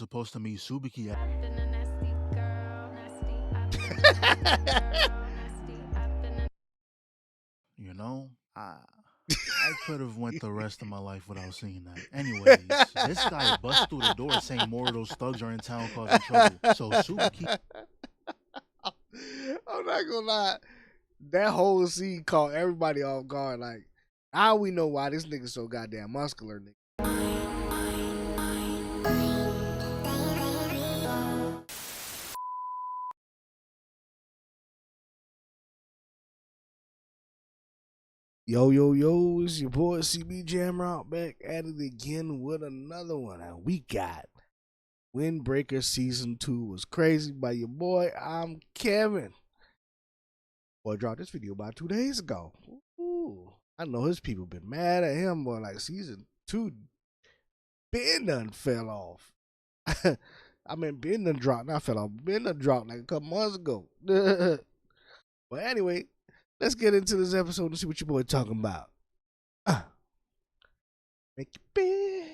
supposed to meet Subiki. You know, I could have went the rest of my life without seeing that. Anyways, this guy busts through the door saying more of those thugs are in town causing trouble. So Subiki I'm not gonna lie. That whole scene caught everybody off guard. Like, now we know why this nigga so goddamn muscular, nigga. Yo, yo, yo, it's your boy CB Jamrock back at it again with another one. And we got WindBreaker Season 2 was crazy by your boy. I'm Kevin. Boy, dropped this video about 2 days ago. Ooh, I know his people been mad at him, boy. Like, Season 2, Ben done fell off. I mean, Ben done dropped, not fell off. Ben done dropped like a couple months ago. But anyway, let's get into this episode and see what your boy talking about. Make it big.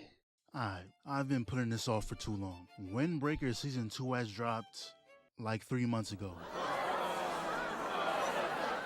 Alright, I've been putting this off for too long. Windbreaker Season 2 has dropped like 3 months ago.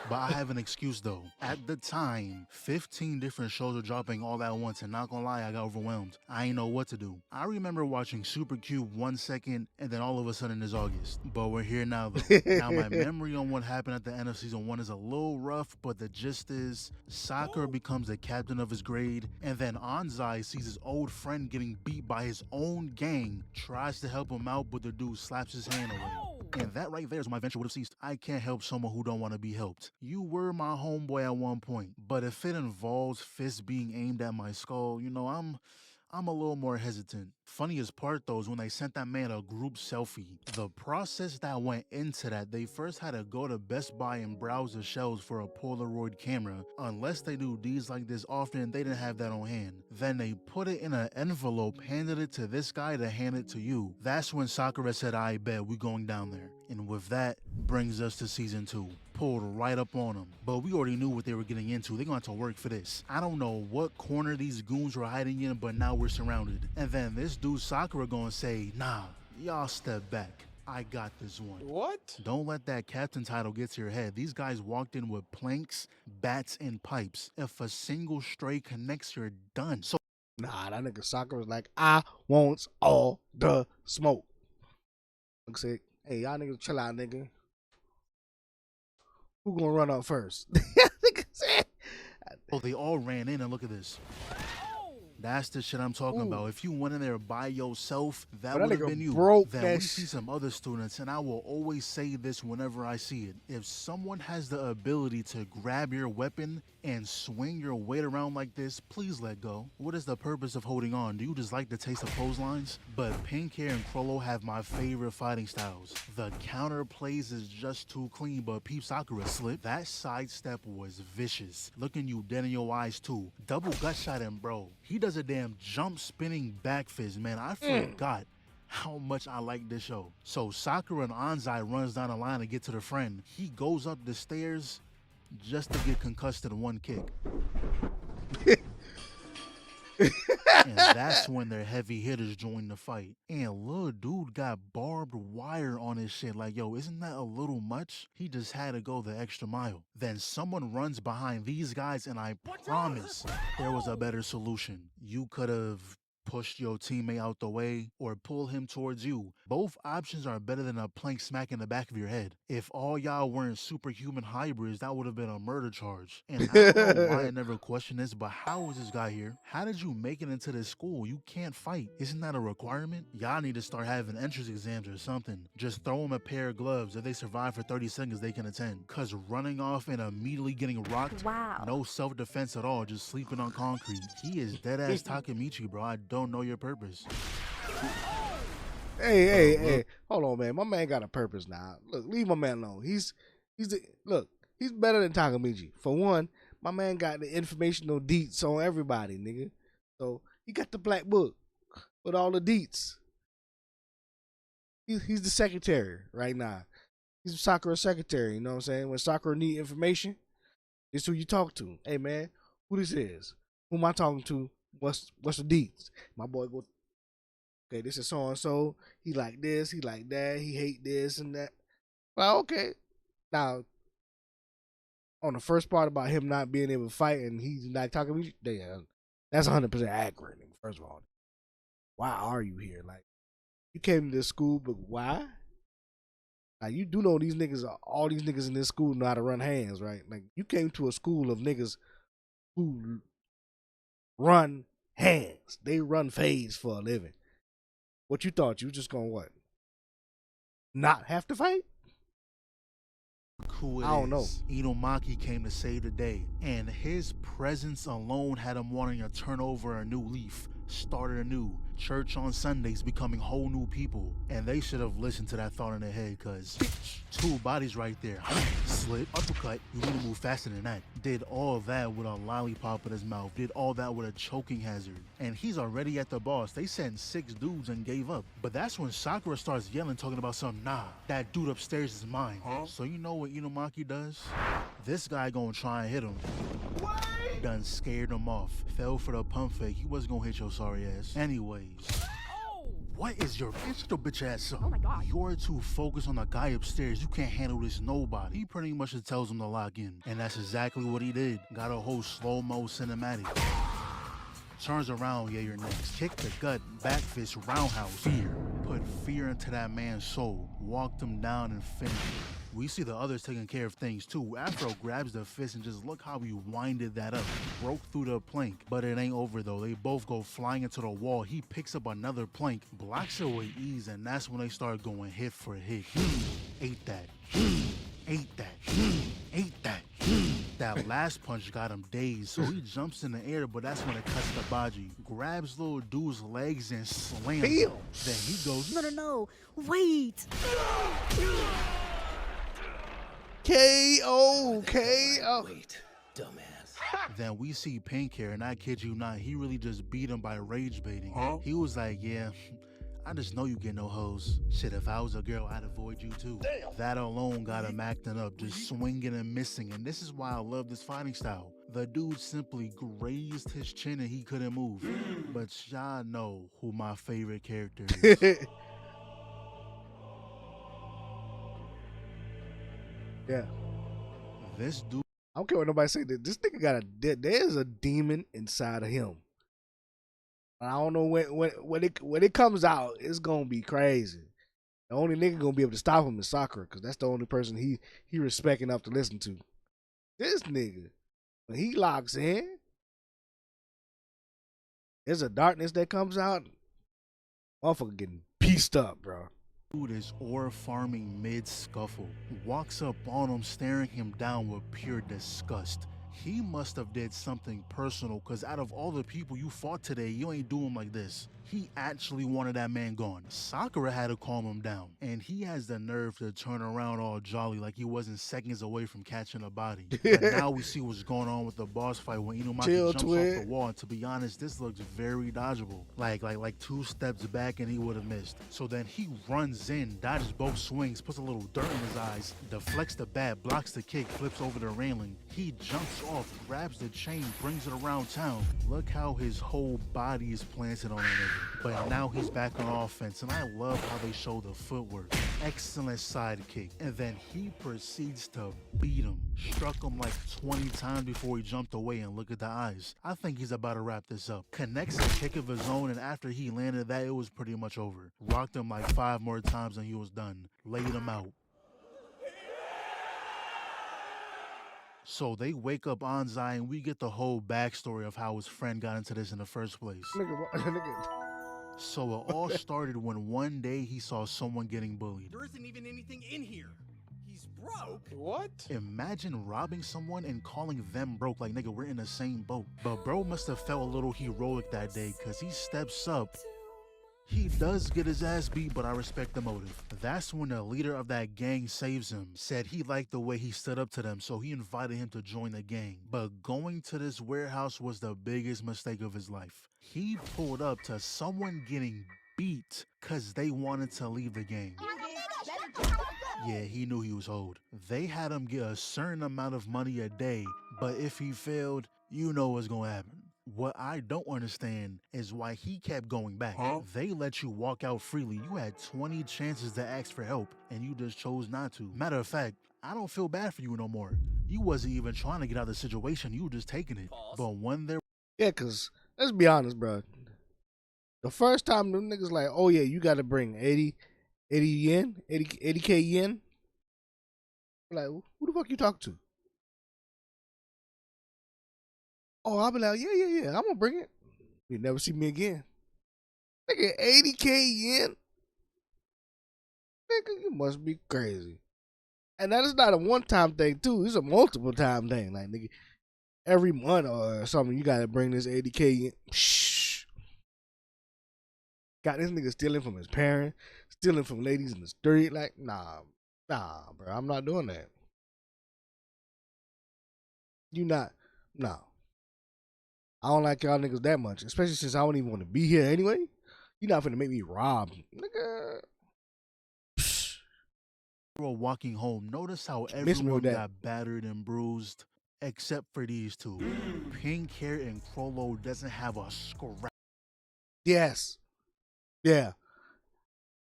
But I have an excuse though. At the time, 15 different shows were dropping all at once, and not gonna lie, I got overwhelmed. I ain't know what to do. I remember watching Super Cube 1 second, and then all of a sudden it's August. But we're here now though. Now my memory on what happened at the end of Season 1 is a little rough, but the gist is, Sakura becomes the captain of his grade, and then Anzai sees his old friend getting beat by his own gang, tries to help him out, but the dude slaps his hand away. And that right there is when my venture would have ceased. I can't help someone who don't want to be helped. You were my homeboy at one point, but if it involves fists being aimed at my skull, you know, I'm a little more hesitant. Funniest part though is when they sent that man a group selfie. The process that went into that, they first had to go to Best Buy and browse the shelves for a Polaroid camera. Unless they do deeds like this often, they didn't have that on hand. Then they put it in an envelope, handed it to this guy to hand it to you. That's when Sakura said, I bet we going down there. And with that, brings us to Season 2. Pulled right up on them. But we already knew what they were getting into. They're going to have to work for this. I don't know what corner these goons were hiding in, but now we're surrounded. And then this dude Sakura gonna say, nah, y'all step back. I got this one. What? Don't let that captain title get to your head. These guys walked in with planks, bats, and pipes. If a single stray connects, you're done. So Nah, that nigga Sakura was like, I want all the smoke. Look, say, hey, y'all niggas chill out, nigga. Who gonna run up first? Nigga said. they all ran in, and look at this. That's the shit I'm talking about. If you went in there by yourself, that would have been you. Then we see some other students, and I will always say this whenever I see it. If someone has the ability to grab your weapon and swing your weight around like this, please let go. What is the purpose of holding on? Do you just like the taste of clotheslines? But Pink Hair and Crollo have my favorite fighting styles. The counter plays is just too clean, but Peep Sakura slip. That sidestep was vicious. Looking you dead in your eyes too. Double gut shot him, bro. He does a damn jump spinning back fist, man. I forgot how much I like this show. So Sakura and Anzai runs down the line to get to the friend. He goes up the stairs just to get concussed in one kick. And that's when their heavy hitters join the fight. And little dude got barbed wire on his shit. Like, yo, isn't that a little much? He just had to go the extra mile. Then someone runs behind these guys, and I promise there was a better solution. You could have pushed your teammate out the way or pull him towards you. Both options are better than a plank smack in the back of your head. If all y'all weren't superhuman hybrids, that would have been a murder charge. And I don't know why I never questioned this, but how is this guy here? How did you make it into this school? You can't fight. Isn't that a requirement? Y'all need to start having entrance exams or something. Just throw them a pair of gloves. If they survive for 30 seconds, they can attend. Cause running off and immediately getting rocked, no self-defense at all, just sleeping on concrete. He is dead-ass Takemichi, bro. I don't know your purpose. Hey, hold on, man. My man got a purpose now. Look, leave my man alone. He's better than Takamichi. For one, my man got the informational deets on everybody, nigga. So he got the black book with all the deets. He's the secretary right now. He's Sakura's secretary, you know what I'm saying? When Sakura need information, it's who you talk to. Hey man, who this is? Who am I talking to? What's the deets? My boy go Okay, this is so and so. He like this, he like that, he hate this and that. Well, okay. Now, on the first part about him not being able to fight and he's not talking to you, damn, that's 100% accurate. First of all, why are you here? Like, you came to this school, but why? Like, you do know these niggas, all these niggas in this school know how to run hands, right? Like, you came to a school of niggas who run hands. They run fades for a living. What you thought? You was just gonna what? Not have to fight? Who it I don't know. is. Inomaki came to save the day, and his presence alone had him wanting to turn over a new leaf, started anew. Church on Sundays, becoming whole new people. And they should have listened to that thought in their head, cause two bodies right there. Slip, uppercut, you need to move faster than that. Did all of that with a lollipop in his mouth, did all that with a choking hazard. And he's already at the boss. They sent 6 dudes and gave up. But that's when Sakura starts yelling, talking about something. Nah, that dude upstairs is mine. So you know what Inomaki does? This guy gonna try and hit him. Done scared him off. Fell for the pump fake. He wasn't gonna hit your sorry ass. Anyways. What is your bitch ass up? Oh my God. You're too focused on the guy upstairs. You can't handle this nobody. He pretty much just tells him to lock in. And that's exactly what he did. Got a whole slow-mo cinematic. Turns around, yeah, you're next. Kick the gut, back fist, roundhouse. Fear. Put fear into that man's soul. Walked him down and finished him. We see the others taking care of things too. Afro grabs the fist and just look how he winded that up. Broke through the plank. But it ain't over though. They both go flying into the wall. He picks up another plank, blocks it with ease, and that's when they start going hit for hit. Ate that. Ate that. Ate that. That last punch got him dazed, so he jumps in the air, but that's when it cuts the baji. Grabs little dude's legs and slams him. Then he goes, No, wait. KO, KO. Wait, dumbass. Then we see Pink Hair, and I kid you not, he really just beat him by rage baiting. He was like, yeah, I just know you get no hoes. Shit, if I was a girl, I'd avoid you too. Damn. That alone got him acting up, just swinging and missing, and this is why I love this fighting style. The dude simply grazed his chin and he couldn't move. But y'all know who my favorite character is. Yeah. This dude. I don't care what nobody say. This nigga got there's a demon inside of him. I don't know when it comes out, it's gonna be crazy. The only nigga gonna be able to stop him is Sakura, cause that's the only person he respect enough to listen to. This nigga, when he locks in, there's a darkness that comes out. Motherfucker getting pieced up, bro. Dude is ore farming mid-scuffle. Walks up on him, staring him down with pure disgust. He must have did something personal, because out of all the people you fought today, you ain't do him like this. He actually wanted that man gone. Sakura had to calm him down, and he has the nerve to turn around all jolly like he wasn't seconds away from catching a body. But now we see what's going on with the boss fight when Inomaki jumps off the wall, and to be honest, this looks very dodgeable. Like 2 steps back and he would have missed. So then he runs in, dodges both swings, puts a little dirt in his eyes, deflects the bat, blocks the kick, flips over the railing. He jumps off, grabs the chain, brings it around town. Look how his whole body is planted on a nigga. But now he's back on offense, and I love how they show the footwork. Excellent sidekick. And then he proceeds to beat him. Struck him like 20 times before he jumped away, and look at the eyes. I think he's about to wrap this up. Connects a kick of his own, and after he landed that, it was pretty much over. Rocked him like 5 more times and he was done. Laid him out. So they wake up Anzai, and we get the whole backstory of how his friend got into this in the first place. So it all started when one day he saw someone getting bullied. There isn't even anything in here. He's broke. What? Imagine robbing someone and calling them broke, like, nigga, we're in the same boat. But bro must have felt a little heroic that day, because he steps up. He does get his ass beat, but I respect the motive. That's when the leader of that gang saves him. Said he liked the way he stood up to them, so he invited him to join the gang. But going to this warehouse was the biggest mistake of his life. He pulled up to someone getting beat because they wanted to leave the gang. Yeah, he knew he was owed. They had him get a certain amount of money a day, but if he failed, you know what's gonna happen. What I don't understand is why he kept going back. They let you walk out freely. You had 20 chances to ask for help, and you just chose not to. Matter of fact, I don't feel bad for you no more. You wasn't even trying to get out of the situation. You were just taking it. But when there Yeah, cause let's be honest, bro. The first time them niggas like, oh yeah, you got to bring 80 yen, 80K yen. Like, who the fuck you talking to? Oh, I'll be like, yeah, I'm gonna bring it. You never see me again. Nigga, 80K yen? Nigga, you must be crazy. And that is not a one-time thing, too. It's a multiple-time thing. Like, nigga, every month or something, you gotta bring this 80K yen. Shh. Got this nigga stealing from his parents, stealing from ladies in the street. Like, nah, bro, I'm not doing that. You not, nah. I don't like y'all niggas that much, especially since I don't even want to be here anyway. You're not finna make me rob, nigga. were walking home, notice how Miss me with everyone that. got battered and bruised, except for these two. Pink hair and Crollo doesn't have a scratch. Yes. Yeah.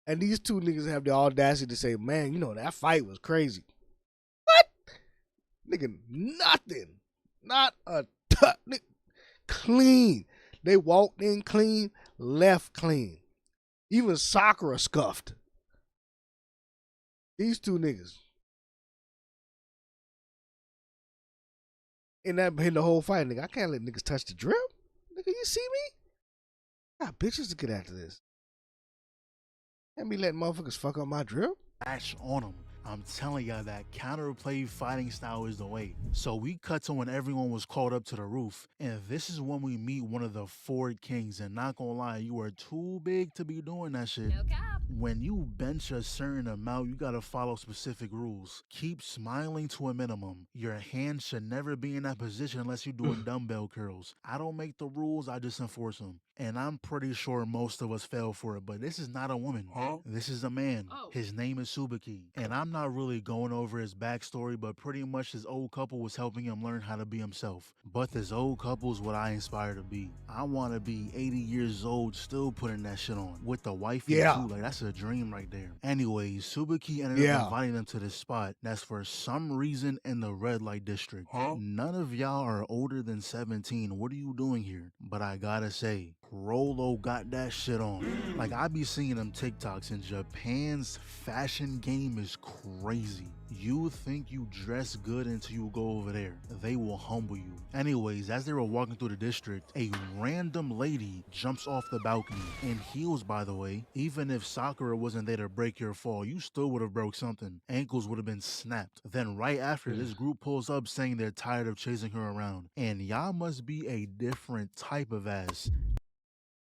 And these two niggas have the audacity to say, man, you know, that fight was crazy. What? Nigga, nothing. Not a nigga, clean. They walked in clean, left clean. Even Sakura scuffed. These two niggas. In the whole fight, nigga, I can't let niggas touch the drip. Nigga, you see me? Got bitches to get after this. Can't be letting motherfuckers fuck up my drip. On them. I'm telling y'all that counterplay fighting style is the way. So we cut to when everyone was called up to the roof, and this is when we meet one of the four kings. And not gonna lie, you are too big to be doing that shit. No cap. When you bench a certain amount, you gotta follow specific rules. Keep smiling to a minimum. Your hand should never be in that position unless you're doing dumbbell curls. I don't make the rules, I just enforce them. And I'm pretty sure most of us fell for it, but this is not a woman. This is a man. His name is Subaki. And I'm not really going over his backstory, but pretty much his old couple was helping him learn how to be himself. But this old couple is what I aspire to be. I want to be 80 years old still putting that shit on. With the wifey too, like that's a dream right there. Anyways, Subaki ended up inviting them to this spot that's for some reason in the red light district. None of y'all are older than 17. What are you doing here? But I gotta say, Rolo got that shit on. Like, I be seeing them TikToks, and Japan's fashion game is crazy. You think you dress good until you go over there. They will humble you. Anyways, as they were walking through the district, a random lady jumps off the balcony, in heels by the way. Even if Sakura wasn't there to break your fall, you still would have broke something. Ankles would have been snapped. Then right after, this group pulls up saying they're tired of chasing her around. And y'all must be a different type of ass.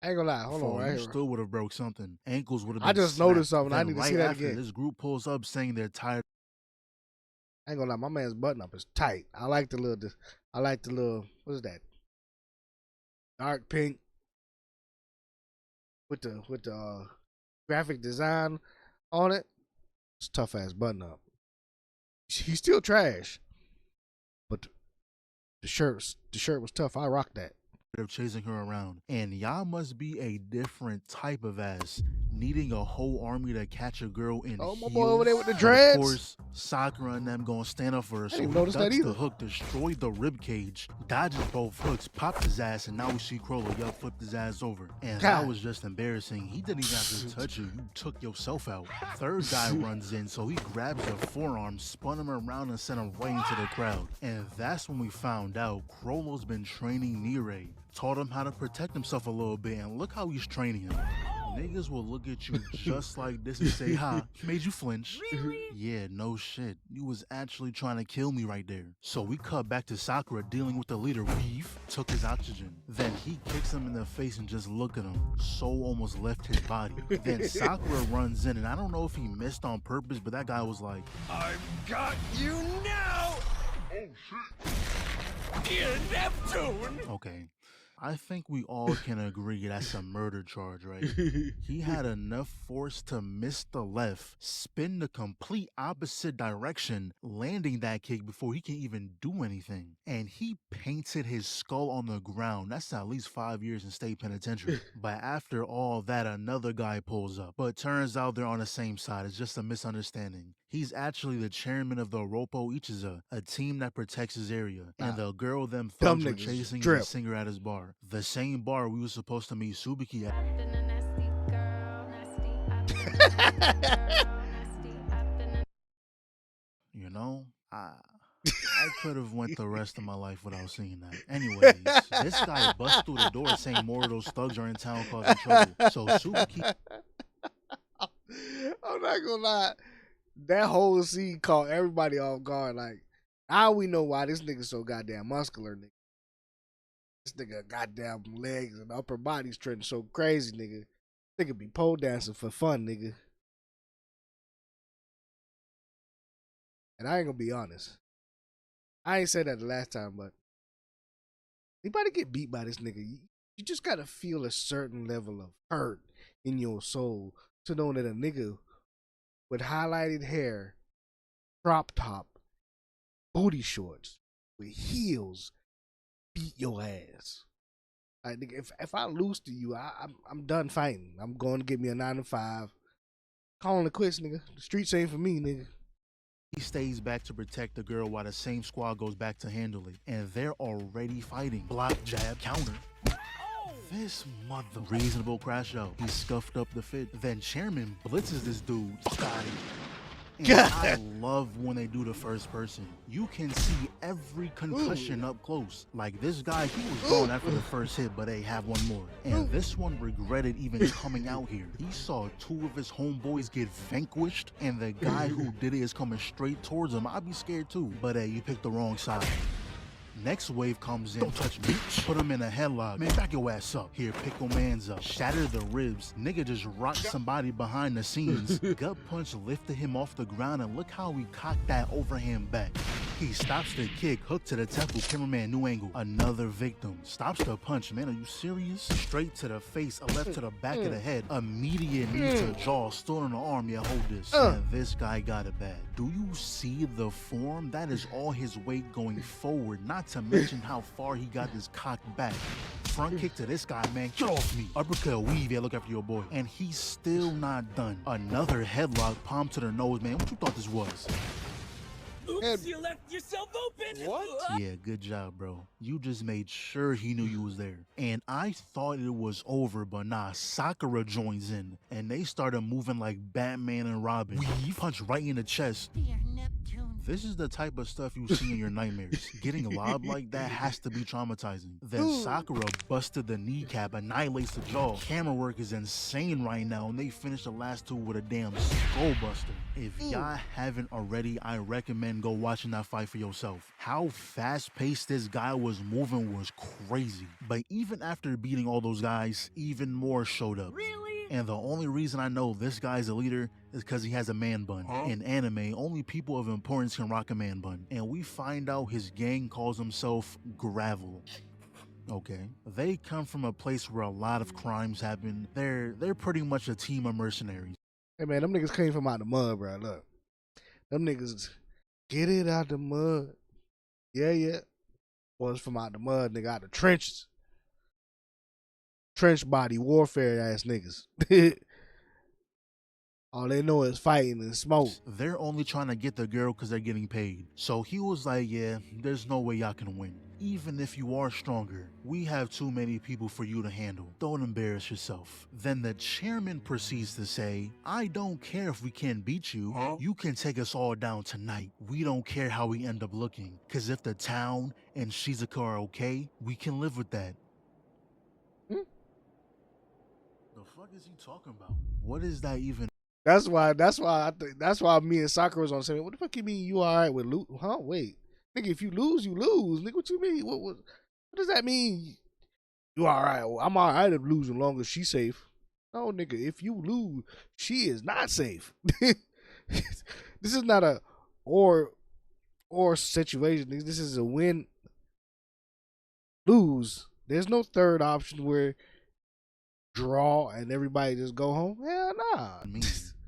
I ain't gonna lie, hold on, right You here. still would have broke something. Ankles would have been I just snapped. noticed something. I Then need to right see that after, again. this group pulls up saying they're tired. I ain't gonna lie, my man's button up is tight. I like the little, what is that? Dark pink with the graphic design on it. It's tough ass button up. He's still trash, but the shirt was tough. I rocked that. Of chasing her around, and y'all must be a different type of ass, needing a whole army to catch a girl in Oh, my heels. boy over there with the But dreads. of course, Sakura and them gonna stand up for her. So didn't he notice that ducks the either. hook, destroyed the rib cage, dodges both hooks, popped his ass, and now we see Crollo. Y'all flipped his ass over, and God. that was just embarrassing. He didn't even have to touch you. You took yourself out. Third guy runs in, so he grabs the forearm, spun him around, and sent him right into the crowd. And that's when we found out Crollo's been training Nire. Taught him how to protect himself a little bit, and look how he's training him. Niggas will look at you just like this and say, ha, made you flinch. Really? Yeah, no shit. You was actually trying to kill me right there. So we cut back to Sakura dealing with the leader. Beef took his oxygen. Then he kicks him in the face and just look at him. Soul almost left his body. Then Sakura runs in, and I don't know if he missed on purpose, but that guy was like, I've got you now! Oh shit! Dear Neptune! okay. I think we all can agree that's a murder charge, right? He had enough force to miss the left, spin the complete opposite direction, landing that kick before he can even do anything. And he painted his skull on the ground. That's at least 5 years in state penitentiary. But after all that, another guy pulls up. But turns out they're on the same side. It's just a misunderstanding. He's actually the chairman of the Ropo Ichiza, a team that protects his area. And the girl them Dumb thugs were niggas chasing is drip. a singer at his bar. The same bar we were supposed to meet Subuki at. You know, I could have went the rest of my life without seeing that. Anyways, this guy busts through the door saying more of those thugs are in town causing trouble. So Subuki I'm not gonna lie. That whole scene caught everybody off guard. Like, now we know why this nigga so goddamn muscular, nigga. This nigga goddamn legs and upper body's trending so crazy, nigga. Nigga be pole dancing for fun, nigga. And I ain't gonna be honest. I ain't said that the last time, but anybody get beat by this nigga, you just gotta feel a certain level of hurt in your soul to know that a nigga with highlighted hair, crop top, booty shorts, with heels, beat your ass. Like, nigga, if I lose to you, I'm done fighting. I'm going to get me a 9 to 5. Calling it quits, nigga. The streets ain't for me, nigga. He stays back to protect the girl while the same squad goes back to handle it. And they're already fighting. Block, jab, counter. This mother reasonable crash out. He scuffed up the fit. Then Chairman blitzes this dude. Fuck out of here. And I love when they do the first person. You can see every concussion up close. Like this guy, he was going after the first hit, but they have one more. And this one regretted even coming out here. He saw 2 of his homeboys get vanquished, and the guy who did it is coming straight towards him. I'd be scared too. But hey, you picked the wrong side. Next wave comes in. Don't touch me. Put him in a headlock. Man, back your ass up. Here, pick your mans up. Shatter the ribs. Nigga just rocked somebody behind the scenes. Gut punch lifted him off the ground, and look how he cocked that overhand back. He stops the kick, hook to the temple, cameraman, new angle. Another victim. Stops the punch, man, are you serious? Straight to the face, a left to the back of the head. Immediate knee to the jaw, still on the arm, yeah, hold this. And this guy got it bad. Do you see the form? That is all his weight going forward, not to mention how far he got this cocked back. Front kick to this guy, man, get off me. Uppercut, weave, yeah, look after your boy. And he's still not done. Another headlock, palm to the nose, man, what you thought this was? Oops, you left yourself open. What? Yeah, good job, bro. You just made sure he knew you was there. And I thought it was over, but nah, Sakura joins in. And they started moving like Batman and Robin. He punched right in the chest. Dear Neptune. This is the type of stuff you see in your nightmares. Getting lobbed like that has to be traumatizing. Then Sakura busted the kneecap, annihilates the jaw. Camera work is insane right now, and they finished the last 2 with a damn skull buster. If y'all haven't already, I recommend go watching that fight for yourself. How fast-paced this guy was moving was crazy. But even after beating all those guys, even more showed up. Really? And the only reason I know this guy's a leader is because he has a man bun. In anime, only people of importance can rock a man bun. And we find out his gang calls himself Gravel. Okay. They come from a place where a lot of crimes happen. They're pretty much a team of mercenaries. Hey, man, them niggas came from out the mud, bro. Look. Them niggas get it out the mud. Yeah. Was from out the mud, nigga, out the trenches. Trench body warfare ass niggas. All they know is fighting and smoke. They're only trying to get the girl because they're getting paid. So he was like, yeah, there's no way y'all can win. Even if you are stronger, we have too many people for you to handle. Don't embarrass yourself. Then the chairman proceeds to say, I don't care if we can't beat you. You can take us all down tonight. We don't care how we end up looking. Because if the town and Shizuka are okay, we can live with that. The fuck is he talking about? What is that even? That's why me and Sakura was on the same. What the fuck you mean you alright with loot? Huh? Wait. Nigga, if you lose, you lose. Nigga, what you mean? What does that mean? You alright. Well, I'm alright if losing as long as she's safe. No, nigga, if you lose, she is not safe. This is not a or situation. This is a win lose There's no third option where draw and everybody just go home. Hell nah. mean.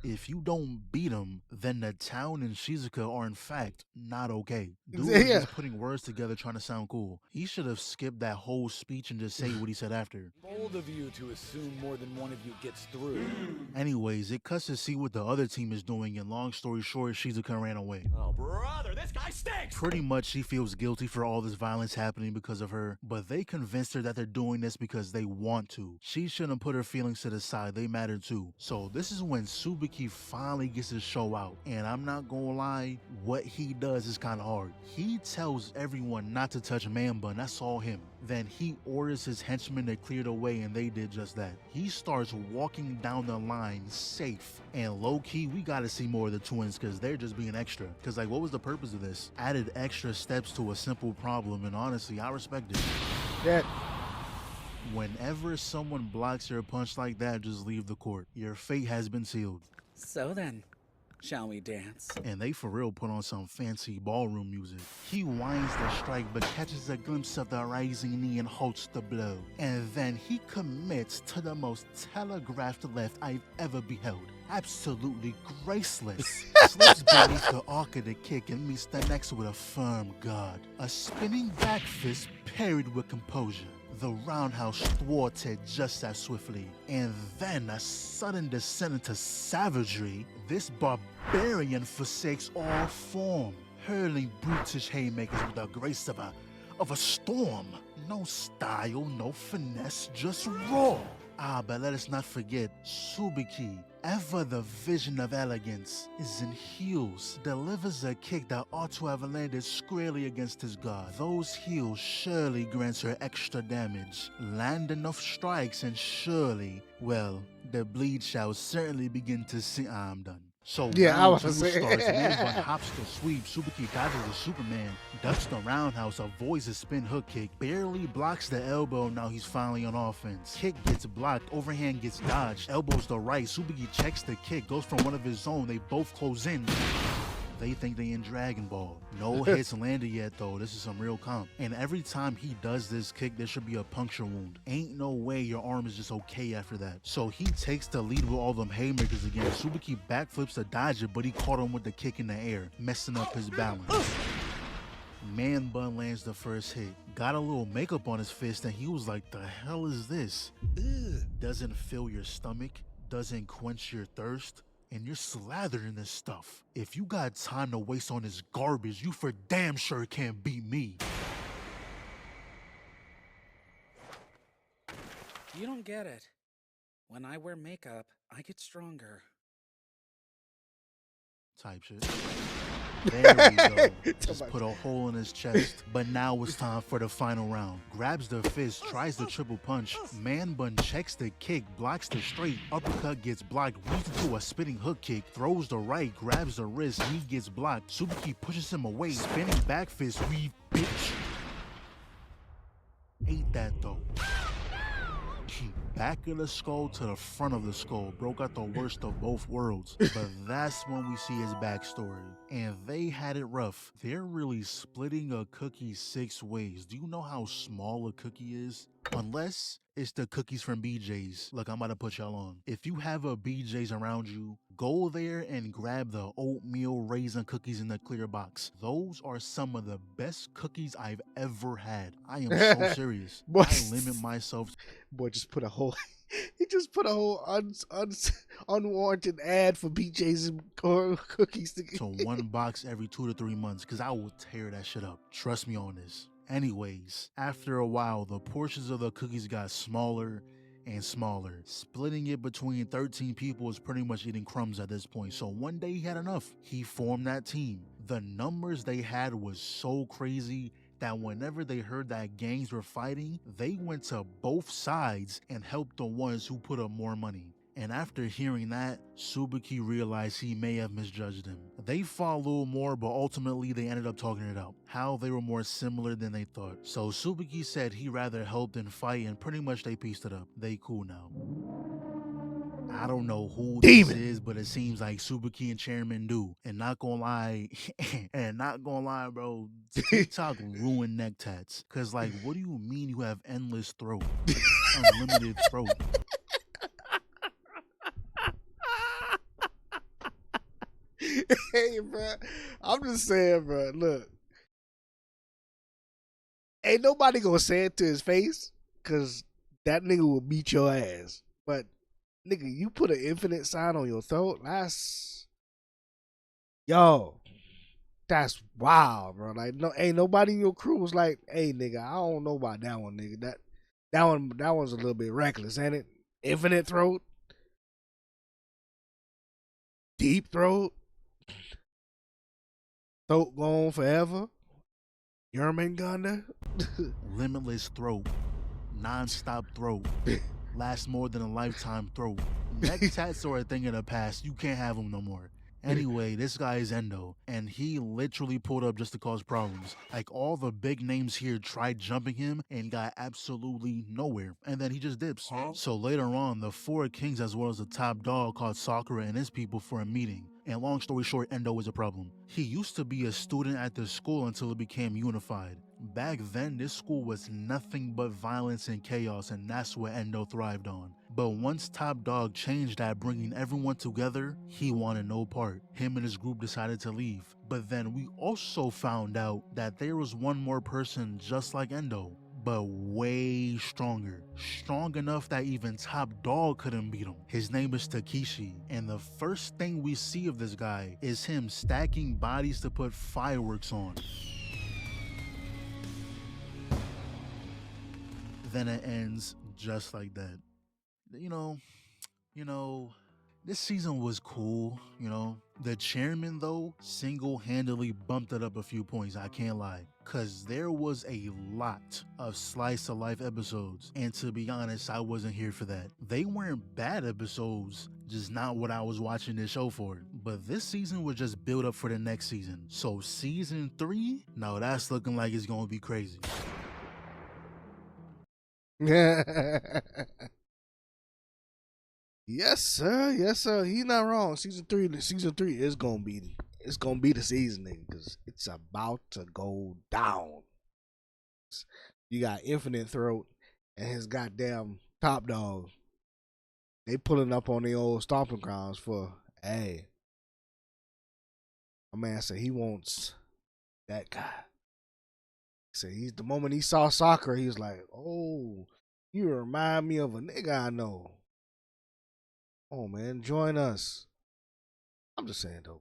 If you don't beat him, then the town and Shizuka are in fact not okay. Dude was Yeah. just putting words together trying to sound cool. He should have skipped that whole speech and just say what he said after. Bold of you to assume more than one of you gets through. Anyways, it cuts to see what the other team is doing, and long story short, Shizuka ran away. Oh, brother, this guy stinks! Pretty much she feels guilty for all this violence happening because of her, but they convinced her that they're doing this because they want to. She shouldn't put her feelings to the side, they matter too. So this is when Tsubaki finally gets his show out, and I'm not gonna lie, what he does is kinda hard. He tells everyone not to touch Man Bun, that's all him. Then he orders his henchmen to clear the way, and they did just that. He starts walking down the line safe, and low-key we gotta see more of the twins because they're just being extra. Because like, what was the purpose of this? Added extra steps to a simple problem, and honestly I respect it. That Whenever someone blocks your punch like that, just leave the court. Your fate has been sealed. So then, shall we dance? And they for real put on some fancy ballroom music. He winds the strike but catches a glimpse of the rising knee and halts the blow. And then he commits to the most telegraphed left I've ever beheld. Absolutely graceless. Slips beneath the arc of the kick and meets the next with a firm guard. A spinning back fist parried with composure. The roundhouse thwarted just as swiftly, and then a sudden descent into savagery. This barbarian forsakes all form, hurling brutish haymakers with the grace of a storm. No style, no finesse, just raw. But let us not forget Tsubaki, ever the vision of elegance, is in heels, delivers a kick that ought to have landed squarely against his guard. Those heels surely grants her extra damage. Land enough strikes and surely, well, the bleed shall certainly begin to see. I'm done. So Yeah, I round was two gonna say. starts, Man Bun hops the sweep, Tsubaki dodges the Superman, ducks the roundhouse, avoids a spin hook kick, barely blocks the elbow, now he's finally on offense. Kick gets blocked, overhand gets dodged, elbows the right, Tsubaki checks the kick, goes from one of his own, they both close in. They think they in Dragon Ball. No hits landed yet though, this is some real comp. And every time he does this kick, there should be a puncture wound. Ain't no way your arm is just okay after that. So he takes the lead with all them haymakers again. Tsubaki backflips to dodge it, but he caught him with the kick in the air, messing up his balance. Man Bun lands the first hit. Got a little makeup on his fist and he was like, the hell is this? Ugh. Doesn't fill your stomach, doesn't quench your thirst. And you're slathered in this stuff. If you got time to waste on this garbage, you for damn sure can't beat me. You don't get it. When I wear makeup, I get stronger. Type shit. There we go. Just put a hole in his chest. But now it's time for the final round. Grabs the fist, tries the triple punch. Man Bun checks the kick, blocks the straight. Uppercut gets blocked, weaves into a spinning hook kick. Throws the right, grabs the wrist, knee gets blocked. Tsubaki pushes him away. Spinning back fist, weave, bitch. Ain't that though? Back of the skull to the front of the skull, broke out the worst of both worlds. But that's when we see his backstory. And they had it rough. They're really splitting a cookie 6 ways. Do you know how small a cookie is? Unless it's the cookies from BJ's. Look, I'm about to put y'all on. If you have a BJ's around you, go there and grab the oatmeal raisin cookies in the clear box. Those are some of the best cookies I've ever had. I am so serious. I limit myself. Boy, just put a whole. He just put a whole unwarranted ad for BJ's cookies to one box every 2 to 3 months, because I will tear that shit up. Trust me on this. Anyways, after a while, the portions of the cookies got smaller and smaller. Splitting it between 13 people is pretty much eating crumbs at this point. So one day he had enough. He formed that team. The numbers they had was so crazy that whenever they heard that gangs were fighting, they went to both sides and helped the ones who put up more money. And after hearing that, Tsubaki realized he may have misjudged him. They fought a little more, but ultimately they ended up talking it out. How they were more similar than they thought. So Tsubaki said he'd rather help than fight, and pretty much they pieced it up. They cool now. I don't know who Demon. this is, but it seems like Super Key and Chairman do. And not gonna lie, bro, TikTok ruined neck tats. Cause like, what do you mean you have endless throat? Unlimited throat. Hey, bro. I'm just saying, bro. Look, ain't nobody gonna say it to his face, cause that nigga will beat your ass. But nigga, you put an infinite sign on your throat. That's that's wild, bro. Like, no, ain't nobody in your crew was like, "Hey, nigga, I don't know about that one, nigga. That one's a little bit reckless, ain't it? Infinite throat, deep throat, throat gone forever. Yermanganda." Limitless throat. Non-stop throat. Last more than a lifetime throat. Neck tats are a thing of the past. You can't have them no more. Anyway, this guy is Endo, and he literally pulled up just to cause problems. Like, all the big names here tried jumping him and got absolutely nowhere, and then he just dips. So later on, the four kings as well as the top dog called Sakura and his people for a meeting. And long story short, Endo was a problem. He used to be a student at this school until it became unified. Back then, this school was nothing but violence and chaos, and that's what Endo thrived on. But once Top Dog changed that, bringing everyone together, he wanted no part. Him and his group decided to leave. But then we also found out that there was one more person just like Endo, but way stronger. Strong enough that even Top Dog couldn't beat him. His name is Takeshi, and the first thing we see of this guy is him stacking bodies to put fireworks on. Then it ends just like that. You know, this season was cool, The chairman, though, single-handedly bumped it up a few points, I can't lie. Cause there was a lot of slice of life episodes, and to be honest, I wasn't here for that. They weren't bad episodes, just not what I was watching this show for. But this season was just built up for the next season. So season 3, now that's looking like it's gonna be crazy. Yes, sir. Yes, sir. He's not wrong. Season three is gonna be the season, nigga, because it's about to go down. You got Infinite Throat and his goddamn Top Dog. They pulling up on the old stomping grounds for, hey, my man said he wants that guy. He said the moment he saw Sakura, he was like, oh, you remind me of a nigga I know. Oh man, join us. I'm just saying though,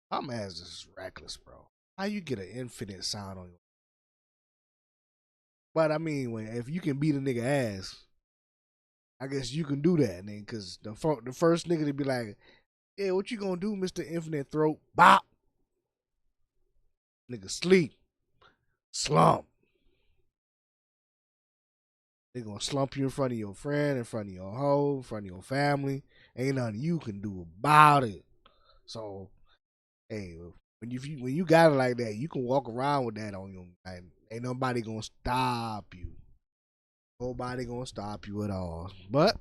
my man's just reckless, bro. How you get an infinite sound on you? But I mean, if you can beat a nigga ass, I guess you can do that, nigga. Cause the first nigga to be like, yeah, what you gonna do, Mr. Infinite Throat? Bop. Nigga sleep. Slump. They gonna slump you in front of your friend, in front of your hoe, in front of your family. Ain't nothing you can do about it. So, hey, when you got it like that, you can walk around with that on you. Like, ain't nobody gonna stop you. Nobody gonna stop you at all. But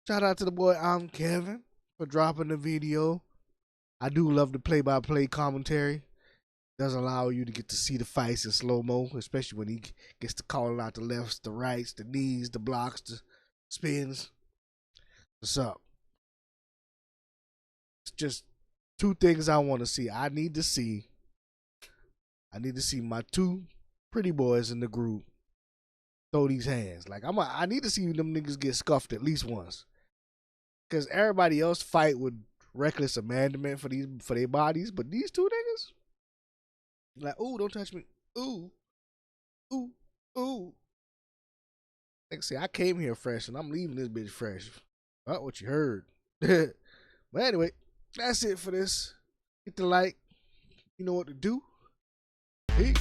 shout out to the boy I'm Kevin for dropping the video. I do love the play-by-play commentary. Does allow you to get to see the fights in slow-mo, especially when he gets to calling out the lefts, the rights, the knees, the blocks, the spins. What's up? It's just two things I want to see. I need to see my two pretty boys in the group throw these hands. Like, I need to see them niggas get scuffed at least once. Cause everybody else fight with reckless abandonment for their bodies, but these two niggas, like, ooh, don't touch me. Ooh, ooh, ooh. Like I say, I came here fresh and I'm leaving this bitch fresh. About what you heard. But anyway, that's it for this. Hit the like. You know what to do. Peace.